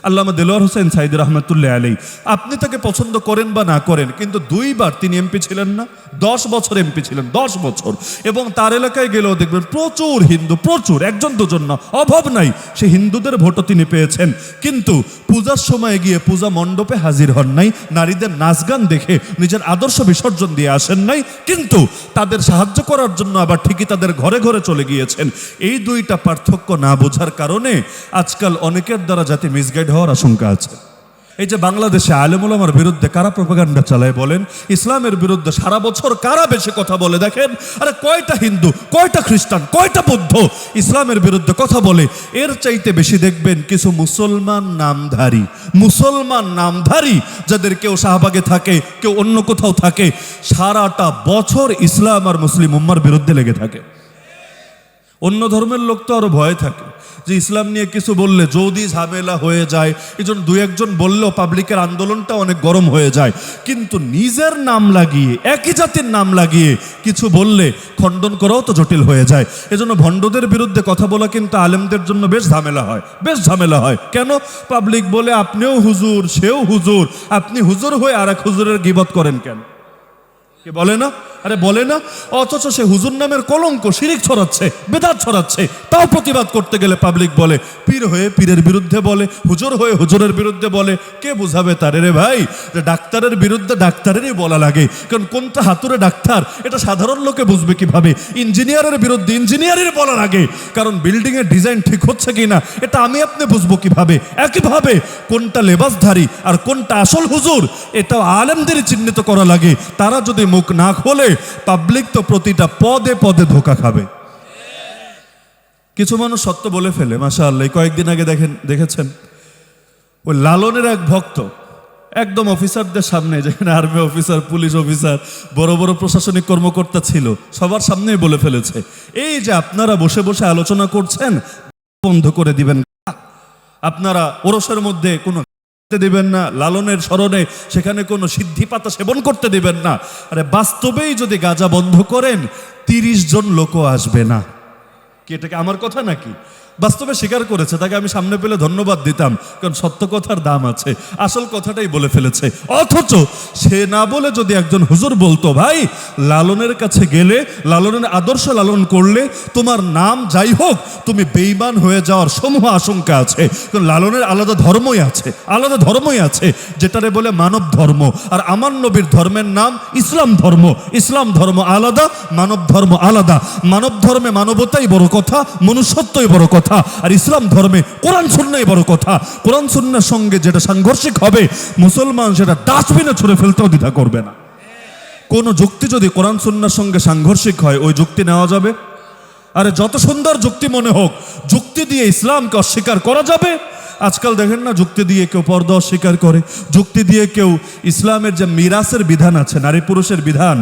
আল্লামা দেলোয়ার হোসেন সাইদি রহমতুল্লাহ আলাইহি, আপনি তাকে পছন্দ করেন বা না করেন, কিন্তু 2 বার তিনি এমপি ছিলেন না? 10 বছর এমপি ছিলেন, 10 বছর। এবং তার এলাকায় গেলেও দেখবেন প্রচুর হিন্দু, প্রচুর, একজন দুজন না, অভাব নাই, সে হিন্দুদের ভোটও তিনি পেয়েছেন। কিন্তু পূজার সময় গিয়ে পূজা মণ্ডপে হাজির হন নাই, নারীদের নাচ গান দেখে নিজের আদর্শ বিসর্জন দিয়ে আসেন নাই, কিন্তু তাদের সাহায্য করার জন্য আবার ঠিকই তাদের ঘরে ঘরে চলে গিয়েছেন। এই 2টা পার্থক্য না বোঝার কারণে আজকাল অনেকের দ্বারা জাতি মিসগাইড হওয়ার আশঙ্কা আছে। এই যে বাংলাদেশে আলেম ওলামার বিরুদ্ধে কারা প্রোপাগান্ডা চালায় বলেন, ইসলামের বিরুদ্ধে সারা বছর কারা বেশি কথা বলে দেখেন। আরে কয়টা হিন্দু, কয়টা খ্রিস্টান, কয়টা বৌদ্ধ ইসলামের বিরুদ্ধে কথা বলে? এর চাইতে বেশি দেখবেন কিছু মুসলমান নামধারী যাদের কেউ শাহবাগে থাকে, কেউ অন্য কোথাও থাকে, সারাটা বছর ইসলাম আর মুসলিম উম্মার বিরুদ্ধে লেগে থাকে। অন্য ধর্মের লোক তো আরো ভয় থাকে যে ইসলাম নিয়ে কিছু বললে যদি ঝামেলা হয়ে যায়, এই জন্য 2-1 বললেও পাবলিকের আন্দোলনটা অনেক গরম হয়ে যায়। কিন্তু নিজের নাম লাগিয়ে, একই জাতির নাম লাগিয়ে কিছু বললে খণ্ডন করাও তো জটিল হয়ে যায়। এজন্য ভণ্ডদের বিরুদ্ধে কথা বলা কিন্তু আলেমদের জন্য বেশ ঝামেলা হয়। কেন? পাবলিক বলে আপনিও হুজুর, সেও হুজুর, আপনি হুজুর হয়ে আর এক হুজুরের গীবত করেন কেন? কে বলে না? আরে বলে না। অথচ সে হুজুর নামের কলঙ্ক, শিরিক ছড়াচ্ছে, বেদাত ছড়াচ্ছে, তাও প্রতিবাদ করতে গেলে পাবলিক বলে, পীর হয়ে পীরের বিরুদ্ধে বলে, হুজুর হয়ে হুজুরের বিরুদ্ধে বলে। কে বুঝাবে তারে রে ভাই যে ডাক্তারের বিরুদ্ধে ডাক্তারেরই বলা লাগে? কারণ কোনটা হাতুড়ে ডাক্তার এটা সাধারণ লোকে বুঝবে কিভাবে? ইঞ্জিনিয়ারের বিরুদ্ধে ইঞ্জিনিয়ারের বলা লাগে, কারণ বিল্ডিং এর ডিজাইন ঠিক হচ্ছে কিনা এটা আমি আপনি বুঝবো কিভাবে? একইভাবে কোনটা লেবাসধারী আর কোনটা আসল হুজুর এটাও আলেমদেরই চিহ্নিত করা লাগে। তারা যদি মুখ না খোলে পাবলিক তো প্রতিটা পদে পদে ধোকা খাবে। কিছু মানুষ সত্য বলে ফেলে, মাশাআল্লাহ। কয়েকদিন আগে দেখেছেন ওই লালনের এক ভক্ত একদম অফিসারদের সামনে, যেখানে আর্মি অফিসার, পুলিশ অফিসার, বড় বড় প্রশাসনিক কর্মকর্তা ছিল, সবার সামনেই বলে ফেলেছে, এই যে আপনারা বসে বসে আলোচনা করছেন বন্ধ করে দিবেন, আপনারা ওরসের মধ্যে কোনো দিবেন না, লালনের স্মরণে সেখানে কোনো সিদ্ধি পাতা সেবন করতে দিবেন না। আরে বাস্তবেই যদি গাঁজা বন্ধ করেন 30 জন লোকও আসবে না। কি এটাকে আমার কথা নাকি? বাস্তবে স্বীকার করেছে, তাকে আমি সামনে পেলে ধন্যবাদ দিতাম, কারণ সত্য কথার দাম আছে, আসল কথাটাই বলে ফেলেছে। অথচ সে না বলে যদি একজন হুজুর বলতো, ভাই লালনের কাছে গেলে, লালনের আদর্শ লালন করলে তোমার নাম যাই হোক তুমি বেঈমান হয়ে যাওয়ার সমূহ আশঙ্কা আছে। কারণ লালনের আলাদা ধর্মই আছে, যেটারে বলে মানব ধর্ম। আর আমার নবীর ধর্মের নাম ইসলাম ধর্ম। ইসলাম ধর্ম আলাদা, মানব ধর্ম আলাদা। মানব ধর্মে মানবতাই বড় কথা, মনুষ্যত্বই বড় কথা, আর ইসলাম ধর্মে কোরআন সুন্নাহই বড় কথা। কোরআন সুন্নাহর সঙ্গে যেটা সাংঘর্ষিক হবে মুসলমান সেটা ডাস্টবিনে ছুঁড়ে ফেলতেও দ্বিধা করবে না। কোন যুক্তি যদি কোরআন সুন্নাহর সঙ্গে সাংঘর্ষিক হয় ওই যুক্তি নেওয়া যাবে? আরে যত সুন্দর যুক্তি মনে হোক, যুক্তি দিয়ে ইসলামকে অস্বীকার করা যাবে? আজকাল দেখেন না, যুক্তি দিয়ে কেউ পর্দা অস্বীকার করে, যুক্তি দিয়ে কেউ ইসলামের যে মিরাসের বিধান আছে, নারী পুরুষের বিধান,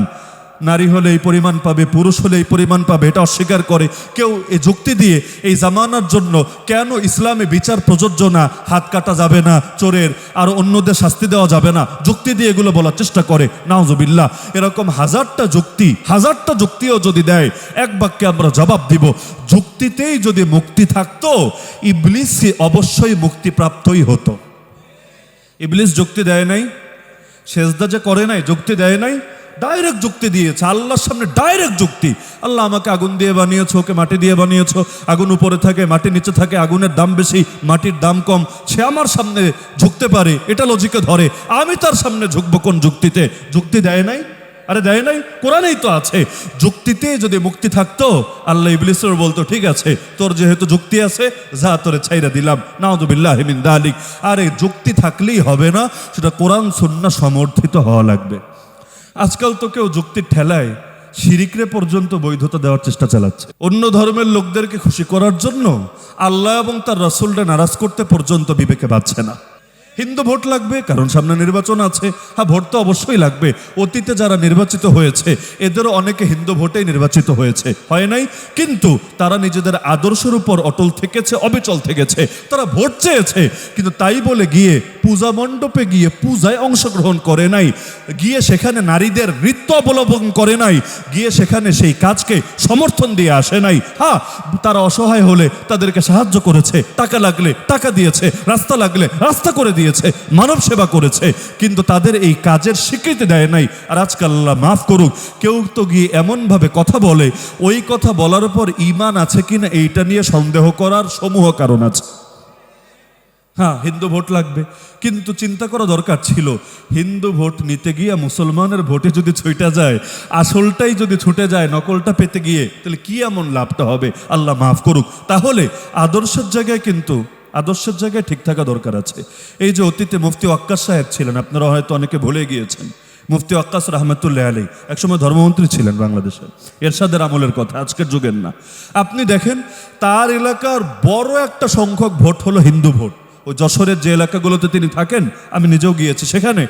নারী হলে এই পরিমাণ পাবে, পুরুষ হলে এই পরিমাণ পাবে, এটা অস্বীকার করে। কেউ এই যুক্তি দিয়ে এই জামানার জন্য কেন ইসলামে বিচার প্রযোজ্য না, হাত কাটা যাবে না চোরের, আর অন্যদের শাস্তি দেওয়া যাবে না, যুক্তি দিয়ে এগুলো বলার চেষ্টা করে। নাউজুবিল্লাহ। এরকম হাজারটা যুক্তিও যদি দেয়, এক বাক্যে আমরা জবাব দিব, যুক্তিতেই যদি মুক্তি থাকতো ইবলিস অবশ্যই মুক্তিপ্রাপ্তই হতো। ইবলিস যুক্তি দেয় নাই, সেজদা যে করে নাই যুক্তি দেয় নাই, ডাইরেক্ট যুক্তি দিয়েছে আল্লাহর সামনে, ডাইরেক্ট যুক্তি। আল্লাহ আমাকে আগুন দিয়ে বানিয়েছো, ওকে মাটি দিয়ে বানিয়েছো, আগুন উপরে থাকে মাটি নিচে থাকে, আগুনের দাম বেশি মাটির দাম কম, সে আমার সামনে ঝুঁকতে পারে, এটা লজিকে ধরে, আমি তার সামনে ঝুঁকবো কোন যুক্তিতে? যুক্তি দেয় নাই। আরে দেয় নাই, কোরআনেই তো আছে। যুক্তিতে যদি মুক্তি থাকতো আল্লাহ ইবলিসের বলতো, ঠিক আছে তোর যেহেতু যুক্তি আছে যা, তোরে ছাইরা দিলাম। নাউযুবিল্লাহি মিন যালিক। আরে যুক্তি থাকলেই হবে না, সেটা কোরআন সুন্নাহ সমর্থিত হওয়া লাগবে। আজকাল তো কেউ যুক্তির ঠেলায় শিরিকরে পর্যন্ত বৈধতা দেওয়ার চেষ্টা চালাচ্ছে। অন্য ধর্মের লোকদেরকে খুশি করার জন্য আল্লাহ এবং তার রাসূলকে নারাজ করতে পর্যন্ত বিবেকে বাঁচছে না। হিন্দু ভোট লাগবে কারণ সামনে নির্বাচন আছে। হ্যাঁ, ভোট তো অবশ্যই লাগবে। অতীতে যারা নির্বাচিত হয়েছে এদেরও অনেকে হিন্দু ভোটেই নির্বাচিত হয়েছে, হয় নাই? কিন্তু তারা নিজেদের আদর্শের উপর অটল থেকেছে, অবিচল থেকেছে। তারা ভোট চেয়েছে, কিন্তু তাই বলে গিয়ে পূজা মণ্ডপে গিয়ে পূজায় অংশগ্রহণ করে নাই, গিয়ে সেখানে নারীদের নৃত্য অবলম্বন করে নাই, গিয়ে সেখানে সেই কাজকে সমর্থন দিয়ে আসে নাই। হ্যাঁ, তারা অসহায় হলে তাদেরকে সাহায্য করেছে, টাকা লাগলে টাকা দিয়েছে, রাস্তা লাগলে রাস্তা করে দিয়েছে, মানব সেবা করেছে, কিন্তু তাদের এই কাজের স্বীকৃতি দেয় নাই। আর আজকাল আল্লাহ মাফ করুক, কেউ তো গিয়ে এমনভাবে কথা বলে, ওই কথা বলার পর ঈমান আছে কিনা এইটা নিয়ে সন্দেহ করার সমূহ কারণ আছে। হ্যাঁ, হিন্দু ভোট লাগবে, কিন্তু চিন্তা করা দরকার ছিল হিন্দু ভোট নিতে গিয়ে মুসলমানের ভোটে যদি ছুটে যায়, আসলটাই যদি ছুটে যায় নকলটা পেতে গিয়ে, তাহলে কি এমন লাভটা হবে? আল্লাহ মাফ করুক। তাহলে আদর্শের জায়গায় কিন্তু আদর্শের জায়গায় ঠিক থাকা দরকার আছে। এই যে অতীতে মুফতি ওয়াক্কাস সাহেব ছিলেন, আপনারা হয়তো অনেকে ভুলে গিয়েছেন, মুফতি ওয়াক্কাস রহমতুল্লাহ আলী একসময় ধর্মমন্ত্রী ছিলেন বাংলাদেশের, এরশাদের আমলের কথা, আজকের যুগের না। আপনি দেখেন তার এলাকার বড় একটা সংখ্যক ভোট হলো হিন্দু ভোট। ওই যশোরের যে এলাকাগুলোতে তিনি থাকেন, আমি নিজেও গিয়েছি, সেখানে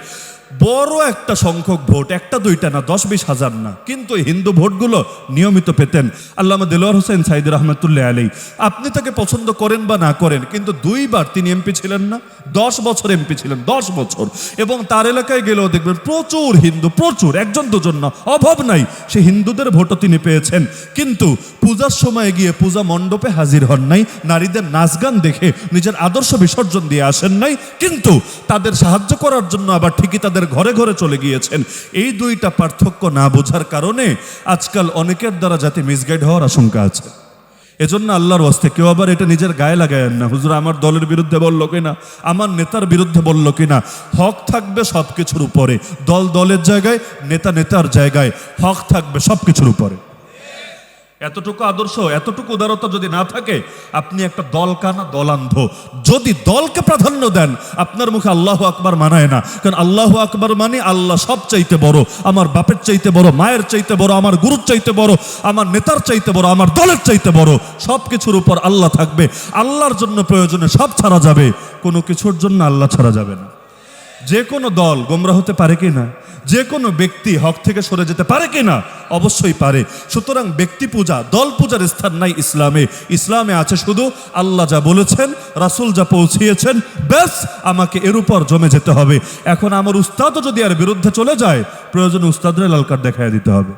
বড় একটা সংখ্যক ভোট, একটা দুইটা না, 10-20 হাজার না, কিন্তু এই হিন্দু ভোটগুলো নিয়মিত পেতেন। আল্লামা দেলোয়ার হোসেন সাইদি রহমতুল্লাহ আলী, আপনি তাকে পছন্দ করেন বা না করেন, কিন্তু 2 বার তিনি এমপি ছিলেন না, 10 বছর এমপি ছিলেন, 10 বছর। এবং তার এলাকায় গেলেও দেখবেন প্রচুর হিন্দু, প্রচুর, একজন দুজন না, অভাব নাই, সে হিন্দুদের ভোটও তিনি পেয়েছেন। কিন্তু পূজার সময় গিয়ে পূজা মণ্ডপে হাজির হন নাই, নারীদের নাচ গান দেখে নিজের আদর্শ বিসর্জন দিয়ে আসেন নাই, কিন্তু তাদের সাহায্য করার জন্য আবার ঠিকই তাদের ঘরে ঘরে চলে গিয়েছেন। এই দুইটা পার্থক্য না বোঝার কারণে আজকাল অনেকের দ্বারা যাতে মিসগাইড হওয়ার আশঙ্কা আছে। এজন্য আল্লাহর ওয়াস্তে কেউ আবার এটা নিজের গায়ে লাগায়েন না, হুজুর আমার দলের বিরুদ্ধে বললো কিনা, আমার নেতার বিরুদ্ধে বললো কিনা। হক থাকবে সব কিছুর উপরে, দল দলের জায়গায়, নেতা নেতার জায়গায়, হক থাকবে সব কিছুর উপরে। এতটুকু আদর্শ, এতটুকু উদারতা যদি না থাকে, আপনি একটা দল কানা, দলান্ধ। যদি দলকে প্রাধান্য দেন, আপনার মুখে আল্লাহু আকবার মানায় না, কারণ আল্লাহু আকবার মানে আল্লাহ সব চাইতে বড়, আমার বাপের চাইতে বড়, মায়ের চাইতে বড়, আমার গুরুর চাইতে বড়, আমার নেতার চাইতে বড়, আমার দলের চাইতে বড়। সব কিছুর উপর আল্লাহ থাকবে। আল্লাহর জন্য প্রয়োজনে সব ছাড়া যাবে, কোনো কিছুর জন্য আল্লাহ ছাড়া যাবে না। যে কোনো দল গোমরা হতে পারে কি না? যে কোনো ব্যক্তি হক থেকে সরে যেতে পারে কি না? অবশ্যই পারে। সুতরাং ব্যক্তি পূজা, দল পূজার স্থান নাই ইসলামে। ইসলামে আছে শুধু আল্লাহ যা বলেছেন, রাসূল যা পৌঁছিয়েছেন, ব্যাস আমাকে এর উপর জমে যেতে হবে। এখন আমার উস্তাদও যদি আর বিরুদ্ধে চলে যায়, প্রয়োজনে উস্তাদরে লাল কার্ড দেখায় দিতে হবে।